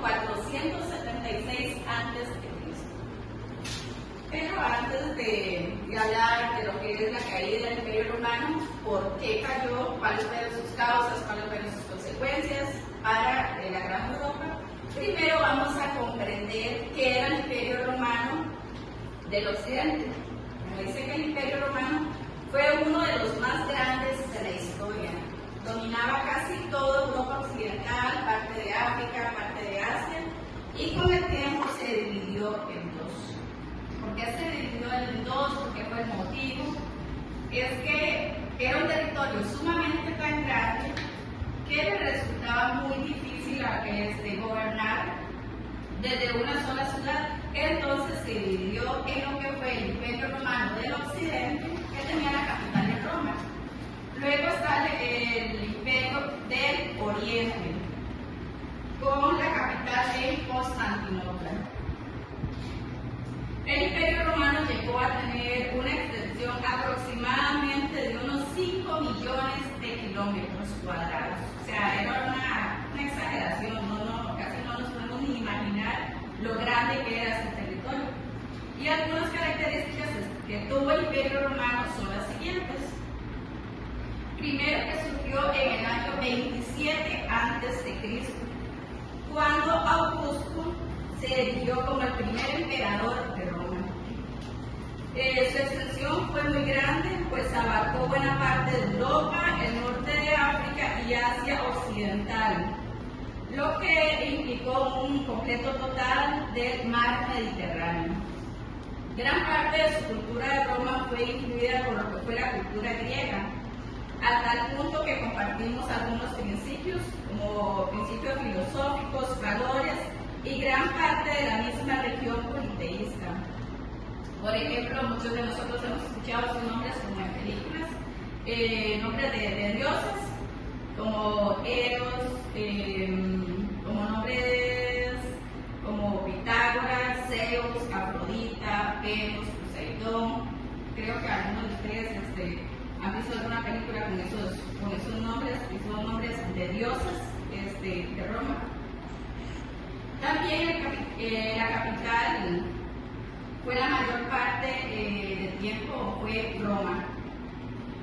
476 a.C. Pero antes de hablar de lo que es la caída del Imperio Romano, por qué cayó, cuáles fueron sus causas, cuáles fueron sus consecuencias para la Gran Europa, primero vamos a comprender qué era el Imperio Romano del Occidente. Como dice que el Imperio Romano fue uno de los más grandes de la historia. Dominaba casi toda Europa occidental, parte de África, parte de Asia, y con el tiempo se dividió en dos. ¿Por qué se dividió en dos? ¿Por qué fue el motivo? Es que era un territorio sumamente tan grande que le resultaba muy difícil gobernar desde una sola ciudad. Entonces se dividió en lo que fue el Imperio Romano del Occidente, que tenía la capital en Roma. Luego está el Imperio del Oriente, con la capital en Constantinopla. El Imperio Romano llegó a tener una extensión aproximadamente de unos 5 millones de kilómetros cuadrados. O sea, era una exageración, casi no nos podemos ni imaginar lo grande que era ese territorio. Y algunas características que tuvo el Imperio Romano son las siguientes. Primero, que surgió en el año 27 a.C., cuando Augusto se erigió como el primer emperador de Roma. Su extensión fue muy grande, pues abarcó buena parte de Europa, el norte de África y Asia occidental, lo que implicó un completo total del mar Mediterráneo. Gran parte de su cultura de Roma fue influida por lo que fue la cultura griega, a tal punto que compartimos algunos principios, como principios filosóficos, valores y gran parte de la misma región politeísta. Por ejemplo, muchos de nosotros hemos escuchado sus nombres como en películas, nombres de dioses, como Eros, como nombres como Pitágoras, Zeus, Afrodita, Venus, Poseidón. Creo que algunos de ustedes han visto alguna película con esos nombres, que son nombres de dioses de Roma. También la capital fue la mayor parte del tiempo fue Roma,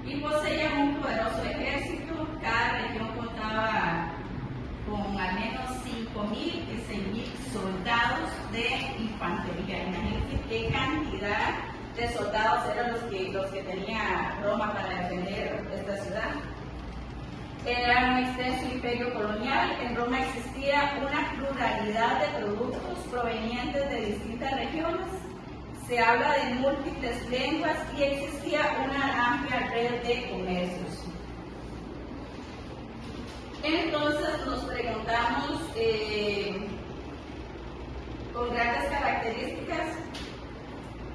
y poseía un poderoso ejército. Cada región contaba con al menos 5.000 y 6.000 soldados de infantería. Imagínense qué cantidad de soldados eran los que tenía Roma para defender esta ciudad. Era un extenso imperio colonial. En Roma existía una pluralidad de productos provenientes de distintas regiones. Se habla de múltiples lenguas y existía una amplia red de comercios. Entonces nos preguntamos, con grandes características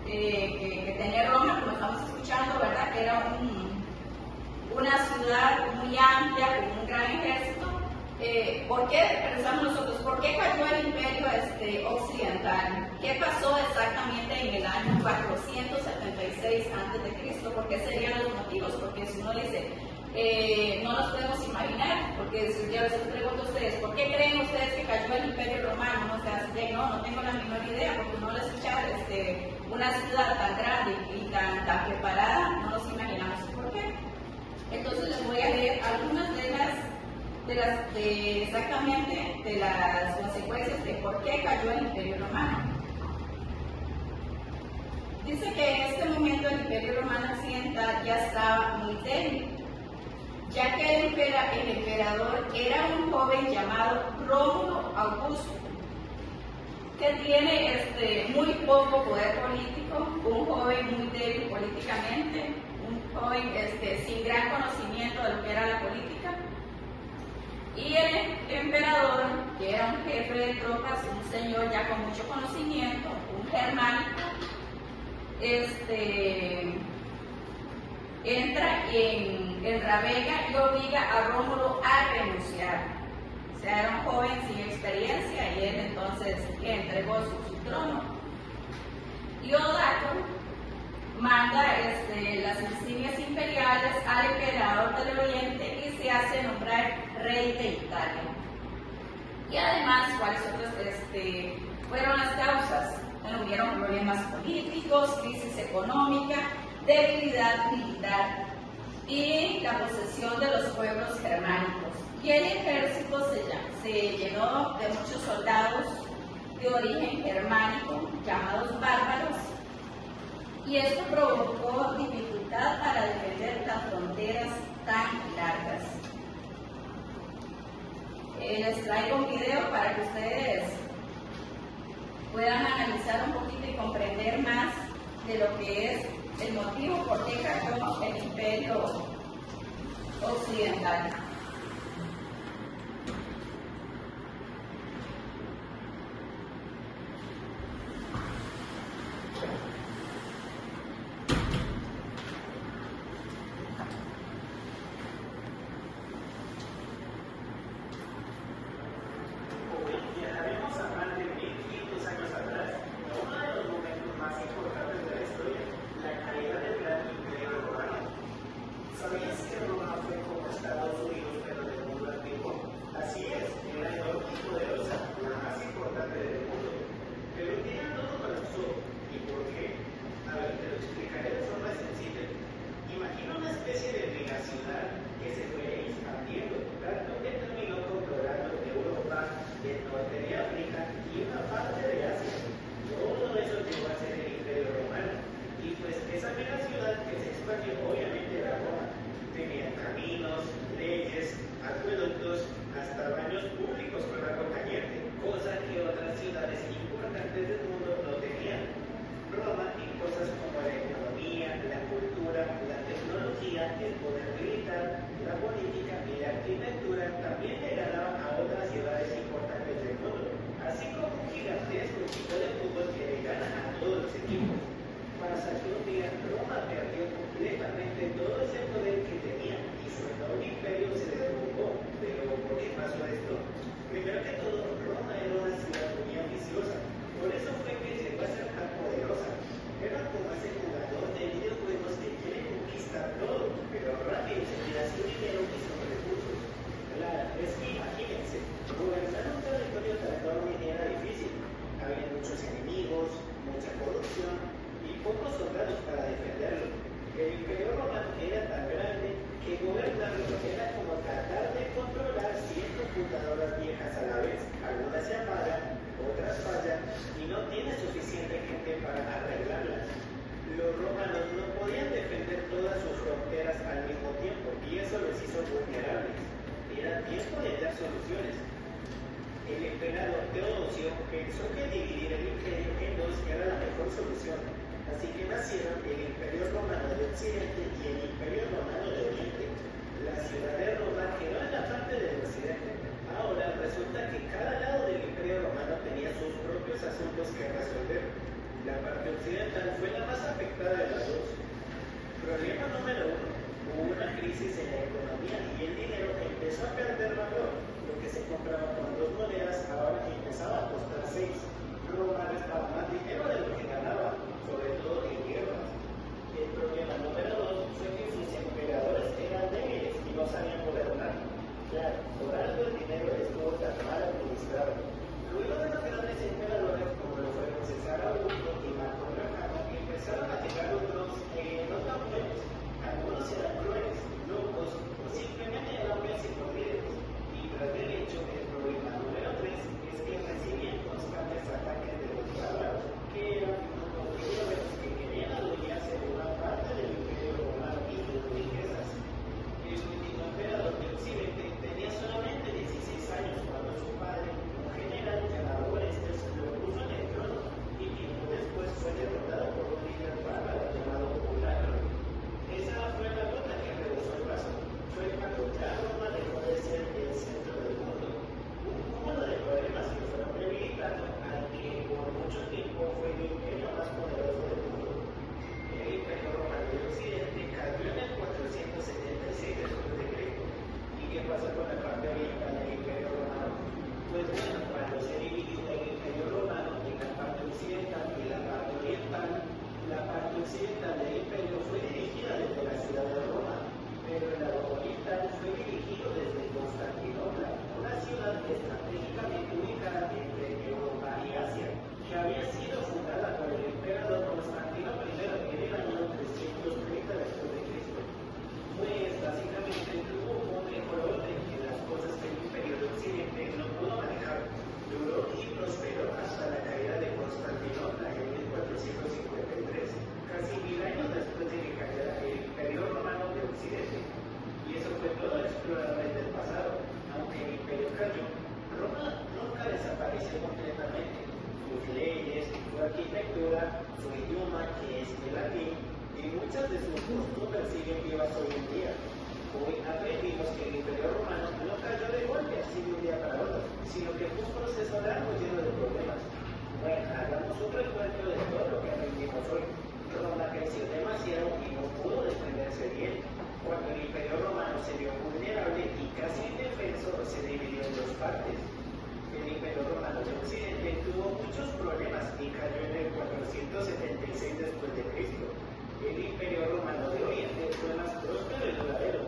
que tenía Roma, como estamos escuchando, ¿verdad? Que era una ciudad muy amplia, con un gran ejército. ¿Por qué pensamos nosotros? ¿Por qué cayó el imperio occidental? ¿Qué pasó exactamente en el año 476 a.C.? ¿Por qué serían los motivos? Porque si uno dice, no nos podemos imaginar, porque si yo a veces pregunto a ustedes, ¿por qué creen ustedes que cayó el imperio romano? No tengo la menor idea, porque no lo escuchar una ciudad tan grande y tan preparada, no nos imaginamos por qué. Entonces les voy a leer algunas exactamente de las consecuencias de por qué cayó el Imperio Romano. Dice que en este momento el Imperio Romano Occidental ya estaba muy débil, ya que el emperador era un joven llamado Rómulo Augusto, que tiene muy poco poder político, un joven muy débil políticamente, un joven sin gran conocimiento de lo que era la política. Y el emperador, que era un jefe de tropas, un señor ya con mucho conocimiento, un germánico, entra en Ravenna y obliga a Rómulo a renunciar. O sea, era un joven sin experiencia y él entonces le entregó su trono. Y Odaco manda las insignias imperiales al emperador del Oriente y se hace nombrar rey de Italia. Y además, ¿cuáles otras fueron las causas? Bueno, hubieron problemas políticos, crisis económica, debilidad militar y la posesión de los pueblos germánicos. Y el ejército se llenó de muchos soldados de origen germánico, llamados bárbaros, y esto provocó dificultad para defender las fronteras tan largas. Les traigo un video para que ustedes puedan analizar un poquito y comprender más de lo que es el motivo por qué cayó el Imperio Occidental. desapareció completamente. Sus leyes, su arquitectura, su idioma, que es el latín, y muchas de sus costumbres siguen vivas hoy en día. Hoy aprendimos que el Imperio Romano no cayó de golpe así de un día para otro, sino que fue un proceso largo lleno de problemas. Bueno, hagamos un recuento de todo lo que aprendimos hoy. Roma creció demasiado y no pudo defenderse bien. Cuando el Imperio Romano se vio vulnerable y casi indefenso, se dividió en dos partes. El Imperio Romano de Occidente tuvo muchos problemas y cayó en el 476 después de Cristo. El Imperio Romano de Oriente fue más próspero y duradero.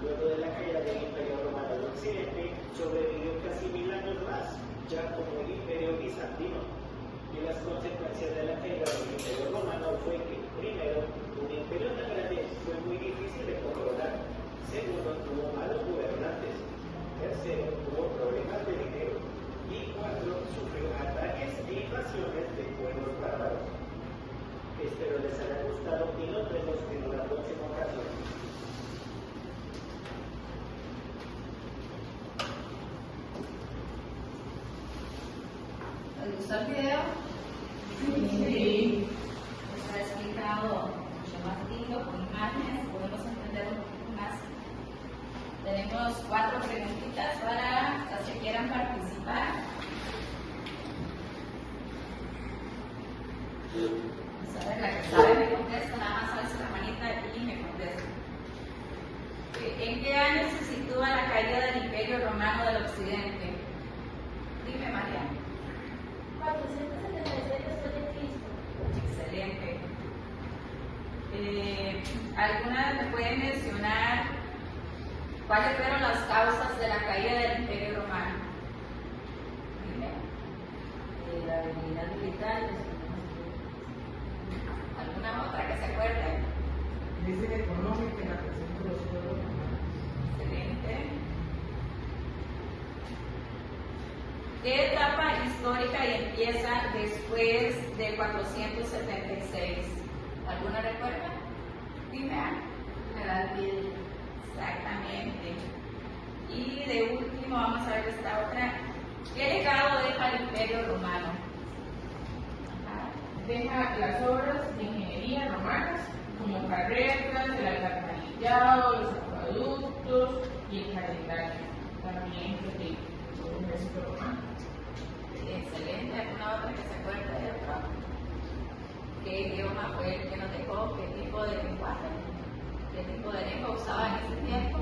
Luego de la caída del Imperio Romano de Occidente, sobrevivió casi 1000 años más, ya como el Imperio Bizantino. Y las consecuencias de la caída del Imperio Romano fue que, primero, un imperio tan grande fue muy difícil de controlar. Segundo, tuvo malos gobernantes. Tercero, tuvo problemas de dinero. Y cuarto, sufrió ataques e invasiones de pueblos bárbaros. Espero les haya gustado y nos vemos en una próxima ocasión. ¿Les gustó el video? Sí. Está explicado mucho más lindo, con imágenes, podemos entender un poquito más. Tenemos 4 preguntitas para las que quieran participar. Vamos a ver, la que sabe me contesta, nada más alza la manita y me contesta. ¿En qué año se sitúa la caída del Imperio Romano del Occidente? Dime, María. 476 después de Cristo. Excelente. ¿Alguna me puede mencionar cuáles fueron las causas de la caída del Imperio Romano? Dime. La debilidad militar. ¿Alguna otra que se acuerde? Crisis económica y la presión de los pueblos romanos. Excelente. ¿Qué etapa histórica empieza después de 476? ¿Alguna recuerda? Dime. La Edad Media. Exactamente. Y de último, vamos a ver esta otra. ¿Qué legado deja el Imperio Romano? Deja las obras de ingeniería romanas, como carretas, el alcantarillado, los acueductos y el calendario. También de todo un ejército romano. Excelente. ¿Alguna otra que se acuerde de otro? ¿Qué idioma fue el que nos dejó? ¿Qué tipo de lenguaje? ¿Qué tipo de lengua usaba en ese tiempo?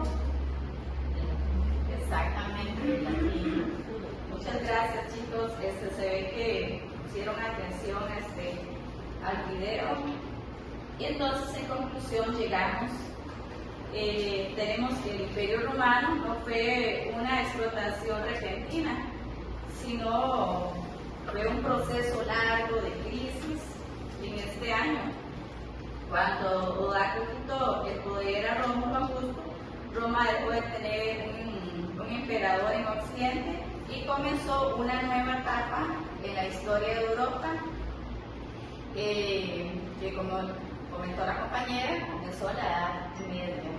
Exactamente, el latín. Muchas gracias, chicos. Se ve que pusieron atención al video. Y entonces, en conclusión, llegamos. Tenemos que el Imperio Romano no fue una explotación repentina, sino fue un proceso largo de crisis en este año. Cuando Odaco quitó el poder a Rómulo Augusto, Roma dejó de tener un emperador en Occidente y comenzó una nueva etapa en la historia de Europa, que como comentó la compañera, comenzó la Edad Media.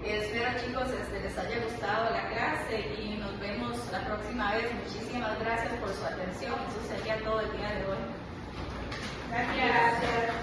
Espero, chicos, les haya gustado la clase y nos vemos la próxima vez. Muchísimas gracias por su atención. Eso sería todo el día de hoy. Gracias.